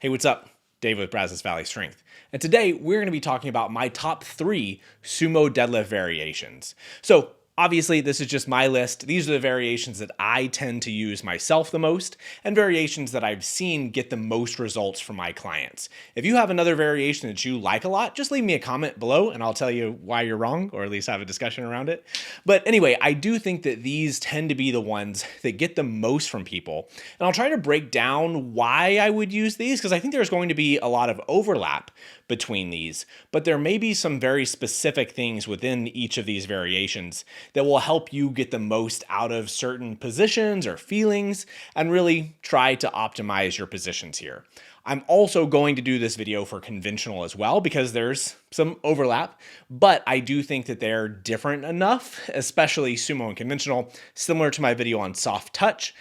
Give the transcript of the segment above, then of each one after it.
Hey, what's up? Dave with Brazos Valley Strength. And today we're going to be talking about my top 3 sumo deadlift variations. So obviously this is just my list. These are the variations that I tend to use myself the most and variations that I've seen get the most results from my clients. If you have another variation that you like a lot, just leave me a comment below and I'll tell you why you're wrong, or at least have a discussion around it. But anyway, I do think that these tend to be the ones that get the most from people. And I'll try to break down why I would use these, because I think there's going to be a lot of overlap between these, but there may be some very specific things within each of these variations that will help you get the most out of certain positions or feelings and really try to optimize your positions here. I'm also going to do this video for conventional as well because there's some overlap, but I do think that they're different enough, especially sumo and conventional, similar to my video on soft touch.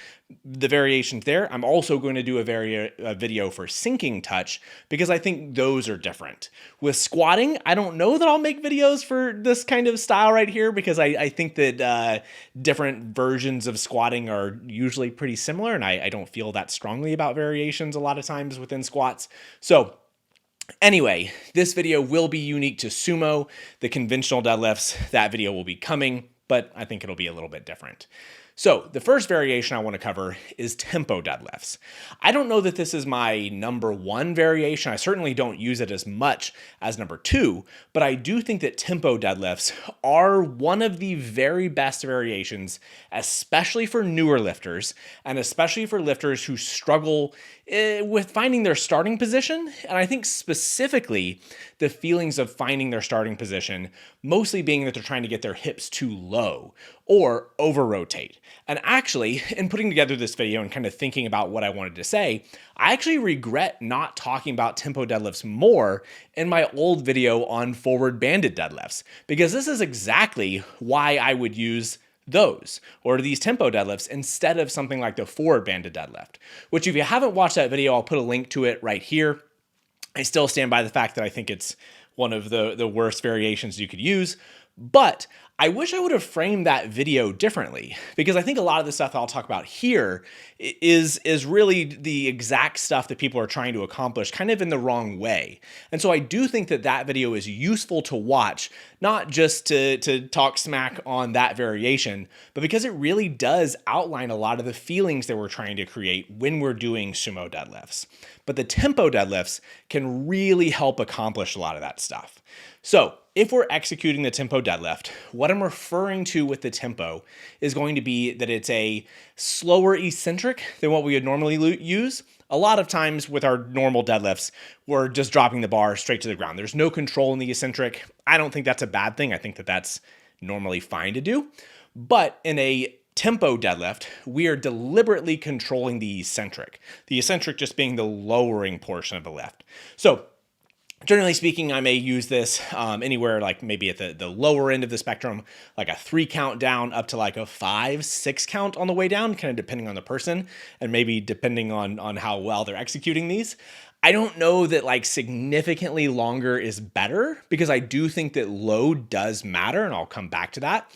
The variations there, I'm also going to do a video for sinking touch because I think those are different. With squatting, I don't know that I'll make videos for this kind of style right here because I think that different versions of squatting are usually pretty similar, and I don't feel that strongly about variations a lot of times within squats. So anyway, this video will be unique to sumo. The conventional deadlifts, that video will be coming, but I think it'll be a little bit different. So the first variation I want to cover is tempo deadlifts. I don't know that this is my number 1 variation. I certainly don't use it as much as number 2, but I do think that tempo deadlifts are one of the very best variations, especially for newer lifters, and especially for lifters who struggle with finding their starting position. And I think specifically the feelings of finding their starting position, mostly being that they're trying to get their hips too low or over rotate. And actually, in putting together this video and kind of thinking about what I wanted to say, I actually regret not talking about tempo deadlifts more in my old video on forward banded deadlifts, because this is exactly why I would use those or these tempo deadlifts instead of something like the forward banded deadlift, which if you haven't watched that video, I'll put a link to it right here. I still stand by the fact that I think it's one of the worst variations you could use, but I wish I would have framed that video differently, because I think a lot of the stuff I'll talk about here is really the exact stuff that people are trying to accomplish kind of in the wrong way. And so I do think that that video is useful to watch, not just to talk smack on that variation, but because it really does outline a lot of the feelings that we're trying to create when we're doing sumo deadlifts. But the tempo deadlifts can really help accomplish a lot of that stuff. So if we're executing the tempo deadlift, what I'm referring to with the tempo is going to be that it's a slower eccentric than what we would normally use. A lot of times with our normal deadlifts, we're just dropping the bar straight to the ground. There's no control in the eccentric. I don't think that's a bad thing. I think that that's normally fine to do. But in a tempo deadlift, we are deliberately controlling the eccentric just being the lowering portion of the lift. So generally speaking, I may use this anywhere like maybe at the lower end of the spectrum, like a 3 count down up to like a 5, 6 count on the way down, kind of depending on the person and maybe depending on how well they're executing these. I don't know that like significantly longer is better, because I do think that load does matter, and I'll come back to that.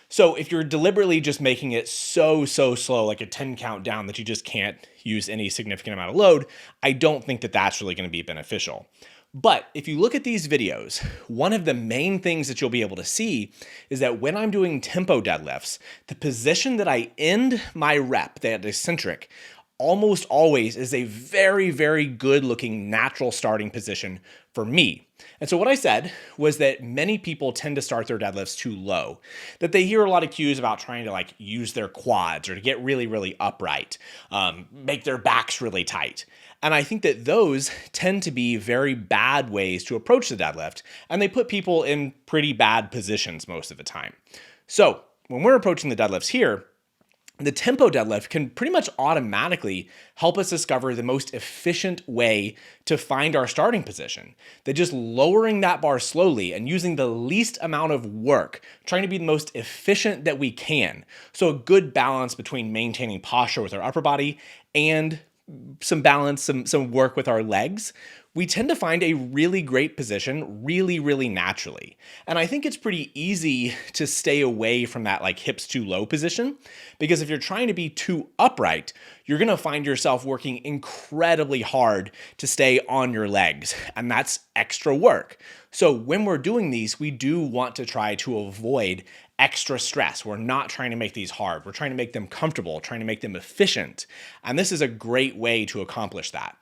So if you're deliberately just making it so slow, like a 10 count down that you just can't use any significant amount of load, I don't think that that's really going to be beneficial. But if you look at these videos, one of the main things that you'll be able to see is that when I'm doing tempo deadlifts, the position that I end my rep, that eccentric, almost always is a very, very good looking natural starting position for me. And so what I said was that many people tend to start their deadlifts too low, that they hear a lot of cues about trying to like use their quads or to get really, really upright, make their backs really tight. And I think that those tend to be very bad ways to approach the deadlift, and they put people in pretty bad positions most of the time. So when we're approaching the deadlifts here, the tempo deadlift can pretty much automatically help us discover the most efficient way to find our starting position. That just lowering that bar slowly and using the least amount of work, trying to be the most efficient that we can. So a good balance between maintaining posture with our upper body and some balance, some work with our legs, we tend to find a really great position really naturally. And I think it's pretty easy to stay away from that like hips too low position, because if you're trying to be too upright, you're going to find yourself working incredibly hard to stay on your legs, and that's extra work. So when we're doing these, we do want to try to avoid extra stress. We're not trying to make these hard. We're trying to make them comfortable, trying to make them efficient. And this is a great way to accomplish that.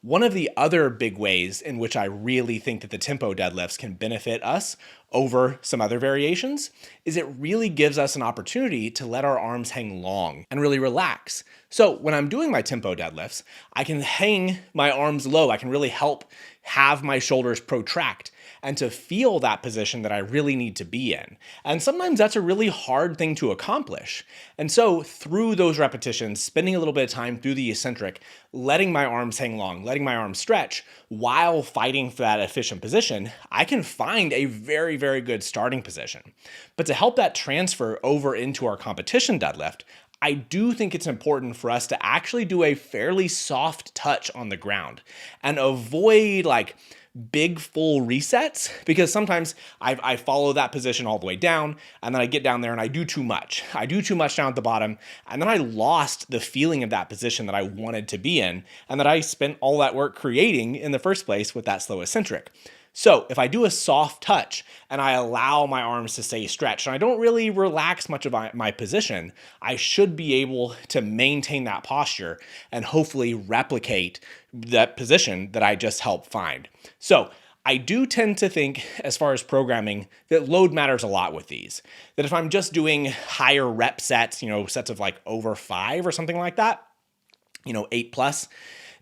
One of the other big ways in which I really think that the tempo deadlifts can benefit us over some other variations is it really gives us an opportunity to let our arms hang long and really relax. So when I'm doing my tempo deadlifts, I can hang my arms low. I can really help have my shoulders protract and to feel that position that I really need to be in. And sometimes that's a really hard thing to accomplish. And so through those repetitions, spending a little bit of time through the eccentric, letting my arms hang long, letting my arms stretch while fighting for that efficient position, I can find a very good starting position. But to help that transfer over into our competition deadlift, I do think it's important for us to actually do a fairly soft touch on the ground and avoid like big full resets, because sometimes I follow that position all the way down and then I get down there and I do too much. I do too much down at the bottom, and then I lost the feeling of that position that I wanted to be in and that I spent all that work creating in the first place with that slow eccentric. So if I do a soft touch and I allow my arms to stay stretched and I don't really relax much of my position, I should be able to maintain that posture and hopefully replicate that position that I just helped find. So I do tend to think, as far as programming, that load matters a lot with these. That if I'm just doing higher rep sets, sets of like over 5 or something like that, 8 plus,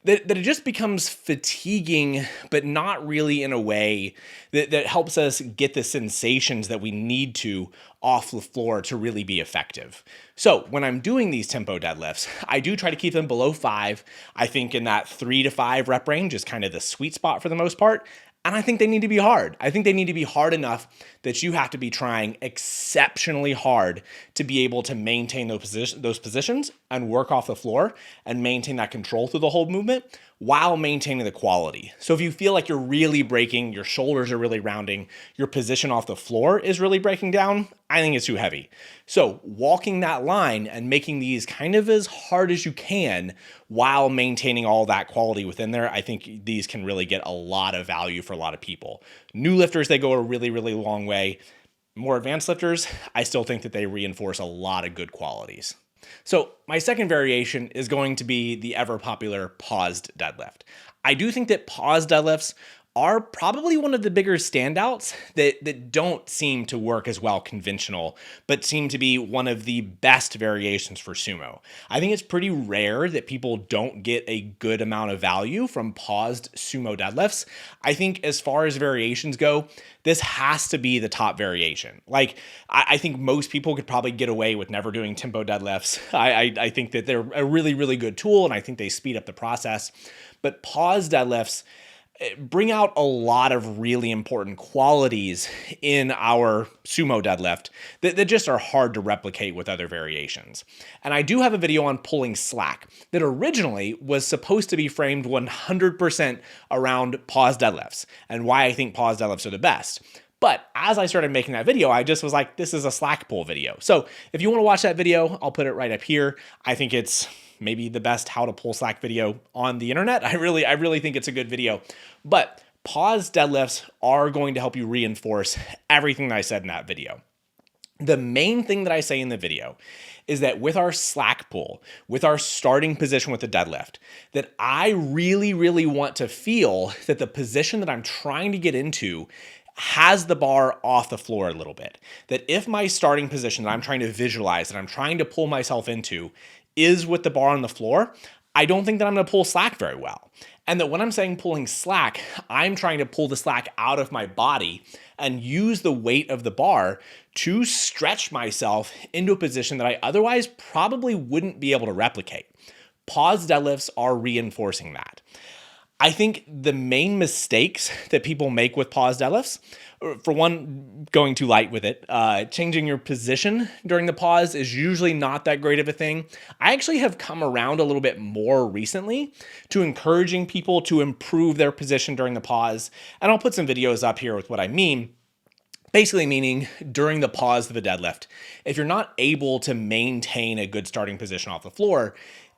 that it just becomes fatiguing, but not really in a way that helps us get the sensations that we need to off the floor to really be effective. So when I'm doing these tempo deadlifts, I do try to keep them below 5. I think in that 3 to 5 rep range is kind of the sweet spot for the most part. And I think they need to be hard. I think they need to be hard enough that you have to be trying exceptionally hard to be able to maintain those positions and work off the floor and maintain that control through the whole movement while maintaining the quality. So if you feel like you're really breaking, your shoulders are really rounding, your position off the floor is really breaking down, I think it's too heavy. So walking that line and making these kind of as hard as you can while maintaining all that quality within there, I think these can really get a lot of value for a lot of people. New lifters, they go a really long way. More advanced lifters, I still think that they reinforce a lot of good qualities. So my second variation is going to be the ever popular paused deadlift. I do think that paused deadlifts are probably one of the bigger standouts that don't seem to work as well conventional, but seem to be one of the best variations for sumo. I think it's pretty rare that people don't get a good amount of value from paused sumo deadlifts. I think as far as variations go, this has to be the top variation. Like, I think most people could probably get away with never doing tempo deadlifts. I think that they're a really good tool, and I think they speed up the process. But paused deadlifts bring out a lot of really important qualities in our sumo deadlift that just are hard to replicate with other variations. And I do have a video on pulling slack that originally was supposed to be framed 100% around pause deadlifts and why I think pause deadlifts are the best. But as I started making that video, I just was like, this is a slack pull video. So if you want to watch that video, I'll put it right up here. I think it's maybe the best how to pull slack video on the internet. I really think it's a good video. But pause deadlifts are going to help you reinforce everything that I said in that video. The main thing that I say in the video is that with our slack pull, with our starting position with the deadlift, that I really want to feel that the position that I'm trying to get into has the bar off the floor a little bit. That if my starting position that I'm trying to visualize, that I'm trying to pull myself into, is with the bar on the floor, I don't think that I'm going to pull slack very well. And that when I'm saying pulling slack, I'm trying to pull the slack out of my body and use the weight of the bar to stretch myself into a position that I otherwise probably wouldn't be able to replicate. Pause deadlifts are reinforcing that. I think the main mistakes that people make with pause deadlifts, for one, going too light with it, changing your position during the pause is usually not that great of a thing. I actually have come around a little bit more recently to encouraging people to improve their position during the pause. And I'll put some videos up here with what I mean. Basically meaning during the pause of a deadlift, if you're not able to maintain a good starting position off the floor,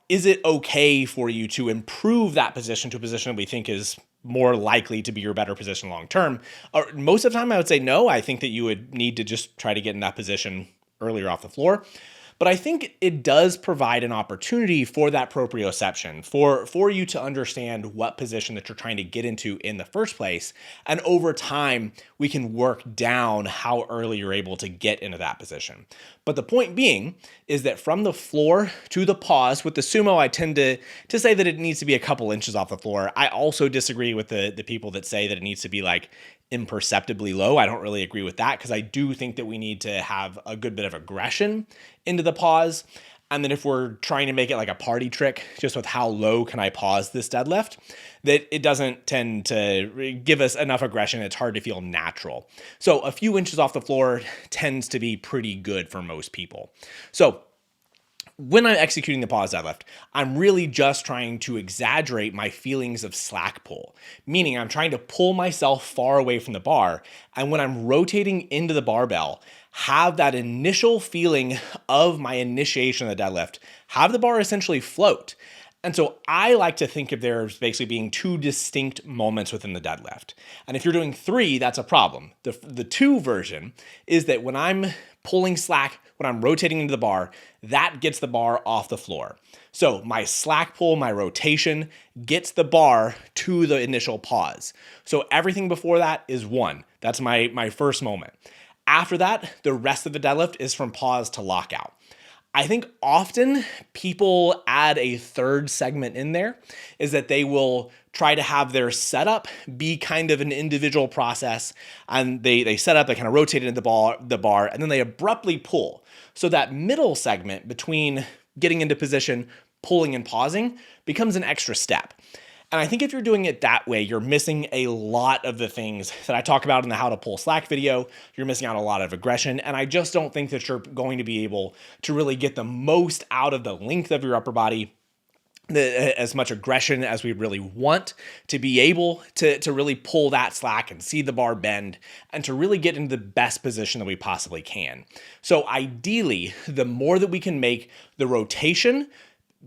is it okay for you to improve that position to a position that we think is more likely to be your better position long term? Or most of the time, I would say no. I think that you would need to just try to get in that position earlier off the floor. But I think it does provide an opportunity for that proprioception, for you to understand what position that you're trying to get into in the first place. And over time, we can work down how early you're able to get into that position. But the point being is that from the floor to the pause, with the sumo, I tend to say that it needs to be a couple inches off the floor. I also disagree with the people that say that it needs to be like imperceptibly low. I don't really agree with that because I do think that we need to have a good bit of aggression into the pause. And then if we're trying to make it like a party trick, just with how low can I pause this deadlift, that it doesn't tend to give us enough aggression. It's hard to feel natural. So a few inches off the floor tends to be pretty good for most people. So when I'm executing the pause deadlift, I'm really just trying to exaggerate my feelings of slack pull, meaning I'm trying to pull myself far away from the bar. And when I'm rotating into the barbell, have that initial feeling of my initiation of the deadlift, have the bar essentially float. And so I like to think of there as basically being two distinct moments within the deadlift. And if you're doing three, that's a problem. The two version is that when I'm pulling slack, when I'm rotating into the bar, that gets the bar off the floor. So my slack pull, my rotation gets the bar to the initial pause. So everything before that is one. That's my first moment. After that, the rest of the deadlift is from pause to lockout. I think often people add a third segment in there, is that they will try to have their setup be kind of an individual process, and they set up, they kind of rotate into the bar, and then they abruptly pull. So that middle segment between getting into position, pulling and pausing becomes an extra step. And I think if you're doing it that way, you're missing a lot of the things that I talk about in the How to Pull Slack video. You're missing out a lot of aggression. And I just don't think that you're going to be able to really get the most out of the length of your upper body, as much aggression as we really want to be able to really pull that slack and see the bar bend and to really get into the best position that we possibly can. So ideally, the more that we can make the rotation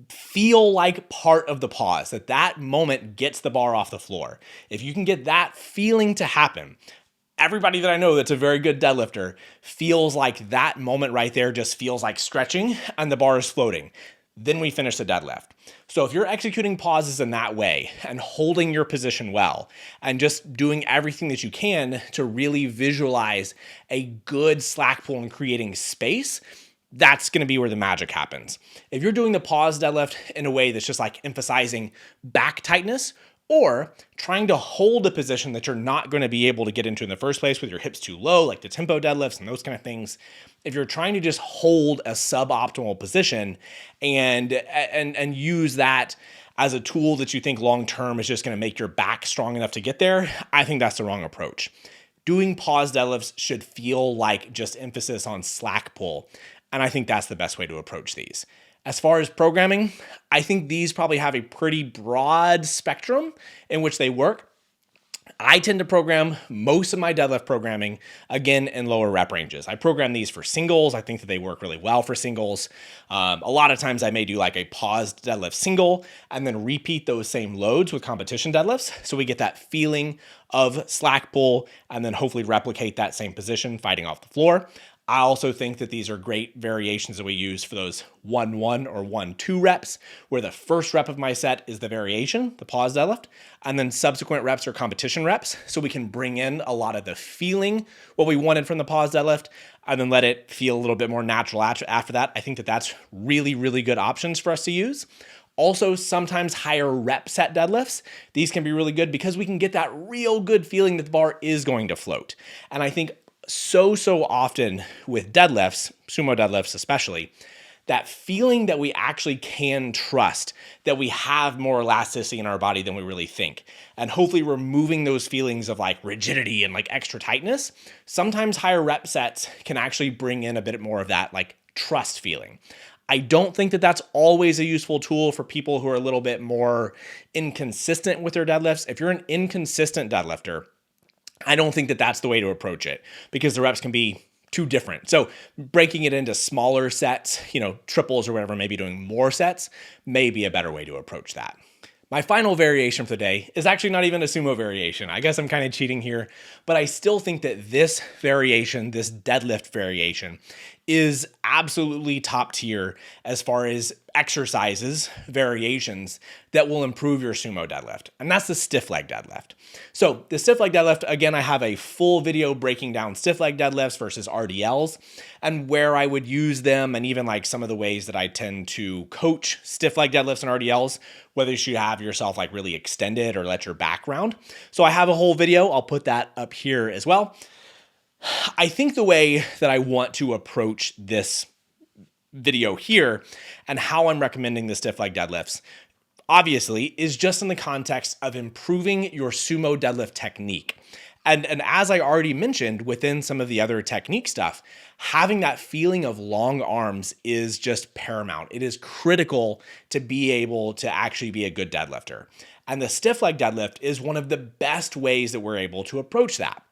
feel like part of the pause, that moment gets the bar off the floor. If you can get that feeling to happen, everybody that I know that's a very good deadlifter feels like that moment right there just feels like stretching and the bar is floating. Then we finish the deadlift. So if you're executing pauses in that way and holding your position well and just doing everything that you can to really visualize a good slack pull and creating space, that's going to be where the magic happens. If you're doing the pause deadlift in a way that's just like emphasizing back tightness or trying to hold a position that you're not going to be able to get into in the first place with your hips too low, like the tempo deadlifts and those kind of things, if you're trying to just hold a suboptimal position and use that as a tool that you think long-term is just going to make your back strong enough to get there, I think that's the wrong approach. Doing pause deadlifts should feel like just emphasis on slack pull. And I think that's the best way to approach these. As far as programming, I think these probably have a pretty broad spectrum in which they work. I tend to program most of my deadlift programming, again, in lower rep ranges. I program these for singles. I think that they work really well for singles. A lot of times I may do like a paused deadlift single and then repeat those same loads with competition deadlifts. So we get that feeling of slack pull and then hopefully replicate that same position fighting off the floor. I also think that these are great variations that we use for those 1-1 or 1-2 reps, where the first rep of my set is the variation, the pause deadlift, and then subsequent reps are competition reps, so we can bring in a lot of the feeling, what we wanted from the pause deadlift, and then let it feel a little bit more natural after that. I think that that's really, really good options for us to use. Also, sometimes higher rep set deadlifts, these can be really good because we can get that real good feeling that the bar is going to float. And I think so often with deadlifts, sumo deadlifts especially, that feeling that we actually can trust, that we have more elasticity in our body than we really think. And hopefully removing those feelings of like rigidity and like extra tightness, sometimes higher rep sets can actually bring in a bit more of that like trust feeling. I don't think that that's always a useful tool for people who are a little bit more inconsistent with their deadlifts. If you're an inconsistent deadlifter, I don't think that that's the way to approach it because the reps can be too different. So breaking it into smaller sets, triples or whatever, maybe doing more sets may be a better way to approach that. My final variation for the day is actually not even a sumo variation. I guess I'm kind of cheating here, but I still think that this variation, this deadlift variation, is absolutely top tier as far as exercises, variations that will improve your sumo deadlift. And that's the stiff leg deadlift. So the stiff leg deadlift, again, I have a full video breaking down stiff leg deadlifts versus RDLs and where I would use them and even like some of the ways that I tend to coach stiff leg deadlifts and RDLs, whether you should have yourself like really extended or let your back round. So I have a whole video. I'll put that up here as well. I think the way that I want to approach this video here and how I'm recommending the stiff leg deadlifts, obviously, is just in the context of improving your sumo deadlift technique. And as I already mentioned within some of the other technique stuff, having that feeling of long arms is just paramount. It is critical to be able to actually be a good deadlifter. And the stiff leg deadlift is one of the best ways that we're able to approach that.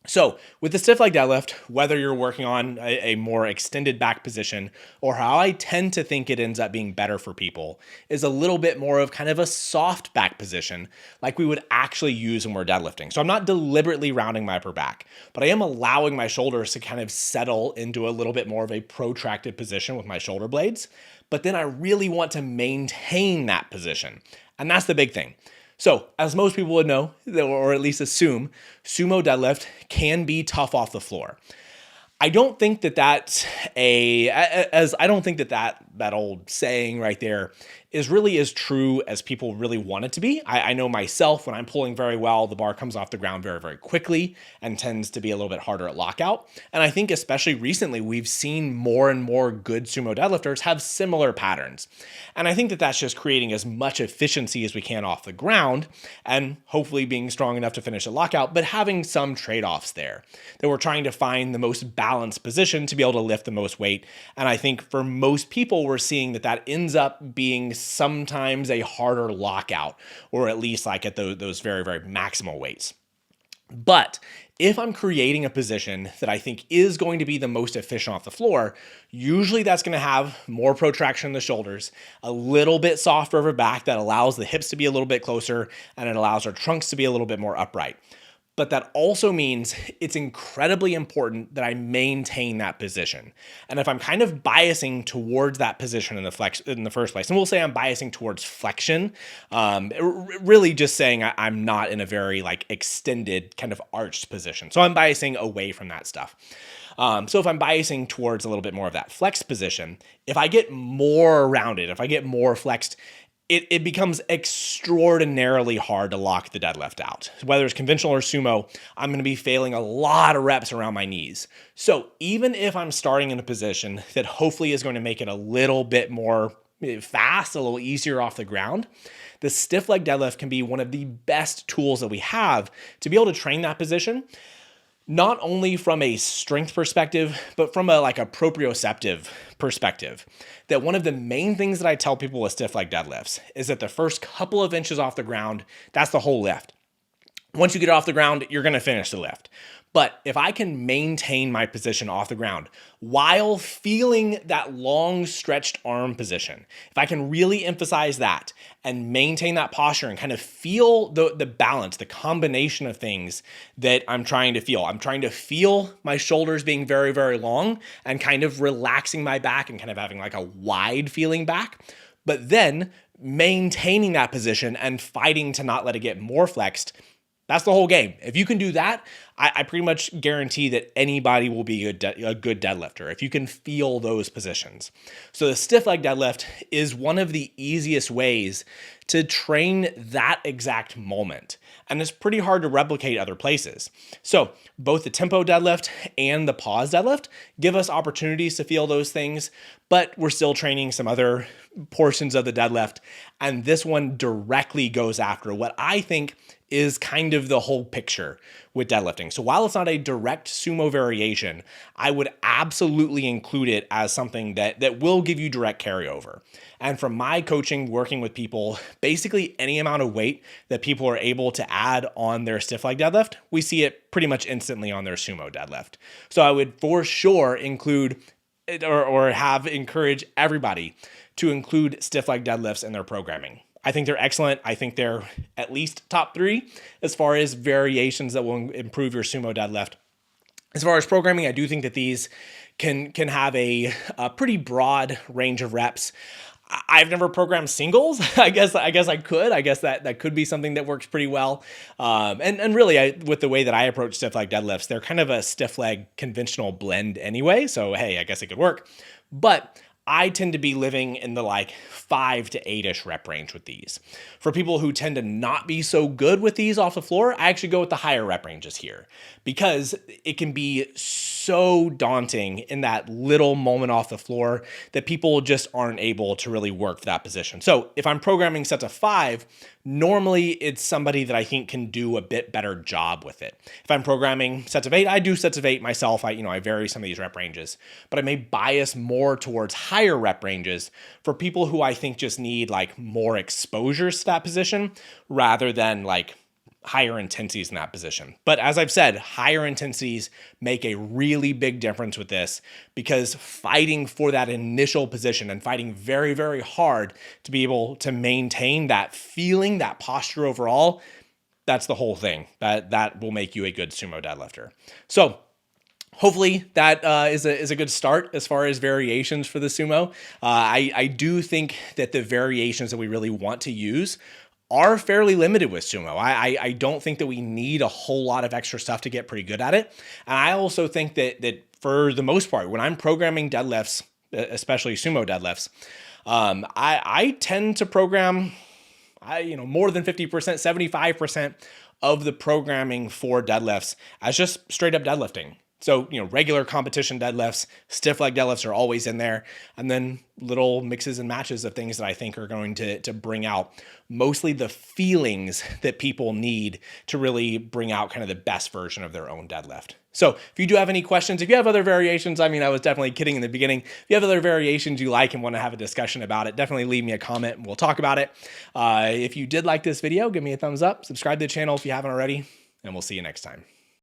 So with the stiff leg deadlift, whether you're working on a more extended back position or how I tend to think it ends up being better for people is a little bit more of kind of a soft back position like we would actually use when we're deadlifting. So I'm not deliberately rounding my upper back, but I am allowing my shoulders to kind of settle into a little bit more of a protracted position with my shoulder blades. But then I really want to maintain that position. And that's the big thing. So, as most people would know, or at least assume, sumo deadlift can be tough off the floor. I don't think that that's that old saying right there is really as true as people really want it to be. I know myself, when I'm pulling very well, the bar comes off the ground very, very quickly and tends to be a little bit harder at lockout. And I think especially recently, we've seen more and more good sumo deadlifters have similar patterns. And I think that that's just creating as much efficiency as we can off the ground and hopefully being strong enough to finish a lockout, but having some trade-offs there that we're trying to find the most balanced position to be able to lift the most weight. And I think for most people, we're seeing that ends up being sometimes a harder lockout, or at least like at those very, very maximal weights. But if I'm creating a position that I think is going to be the most efficient off the floor, usually that's going to have more protraction in the shoulders, a little bit softer of a back that allows the hips to be a little bit closer, and it allows our trunks to be a little bit more upright. But that also means it's incredibly important that I maintain that position. And if I'm kind of biasing towards that position in the first place, and we'll say I'm biasing towards flexion, really just saying I'm not in a very like extended kind of arched position. So I'm biasing away from that stuff. So if I'm biasing towards a little bit more of that flexed position, if I get more rounded, if I get more flexed, it becomes extraordinarily hard to lock the deadlift out. Whether it's conventional or sumo, I'm going to be failing a lot of reps around my knees. So even if I'm starting in a position that hopefully is going to make it a little bit more fast, a little easier off the ground, the stiff leg deadlift can be one of the best tools that we have to be able to train that position, not only from a strength perspective, but from a proprioceptive perspective. That one of the main things that I tell people with stiff leg deadlifts is that the first couple of inches off the ground, that's the whole lift. Once you get off the ground, you're going to finish the lift. But if I can maintain my position off the ground while feeling that long stretched arm position, if I can really emphasize that and maintain that posture and kind of feel the balance, the combination of things that I'm trying to feel. I'm trying to feel my shoulders being very, very long and kind of relaxing my back and kind of having like a wide feeling back, but then maintaining that position and fighting to not let it get more flexed. That's the whole game. If you can do that, I pretty much guarantee that anybody will be a good deadlifter if you can feel those positions. So the stiff leg deadlift is one of the easiest ways to train that exact moment. And it's pretty hard to replicate other places. So both the tempo deadlift and the pause deadlift give us opportunities to feel those things, but we're still training some other portions of the deadlift. And this one directly goes after what I think is kind of the whole picture with deadlifting. So while it's not a direct sumo variation, I would absolutely include it as something that will give you direct carryover. And from my coaching, working with people, basically any amount of weight that people are able to add on their stiff leg deadlift, we see it pretty much instantly on their sumo deadlift. So I would for sure include or have encourage everybody to include stiff leg deadlifts in their programming. I think they're excellent. I think they're at least top 3 as far as variations that will improve your sumo deadlift. As far as programming, I do think that these can have a pretty broad range of reps. I've never programmed singles. I guess I could. I guess that could be something that works pretty well. And really, with the way that I approach stiff leg deadlifts, they're kind of a stiff leg conventional blend anyway. So hey, I guess it could work. But I tend to be living in the like 5 to 8-ish rep range with these. For people who tend to not be so good with these off the floor, I actually go with the higher rep ranges here because it can be so daunting in that little moment off the floor that people just aren't able to really work that position. So if I'm programming sets of 5, normally it's somebody that I think can do a bit better job with it. If I'm programming sets of 8, I do sets of 8 myself. I vary some of these rep ranges, but I may bias more towards higher rep ranges for people who I think just need like more exposures to that position rather than like higher intensities in that position. But as I've said, higher intensities make a really big difference with this because fighting for that initial position and fighting very, very hard to be able to maintain that feeling, that posture overall, that's the whole thing. That will make you a good sumo deadlifter. So hopefully that is a good start as far as variations for the sumo. I do think that the variations that we really want to use are fairly limited with sumo. I don't think that we need a whole lot of extra stuff to get pretty good at it. And I also think that for the most part, when I'm programming deadlifts, especially sumo deadlifts, I tend to program more than 50%, 75% of the programming for deadlifts as just straight up deadlifting. So, regular competition deadlifts, stiff leg deadlifts are always in there. And then little mixes and matches of things that I think are going to bring out mostly the feelings that people need to really bring out kind of the best version of their own deadlift. So if you do have any questions, if you have other variations, I was definitely kidding in the beginning. If you have other variations you like and want to have a discussion about it, definitely leave me a comment and we'll talk about it. If you did like this video, give me a thumbs up, subscribe to the channel if you haven't already, and we'll see you next time.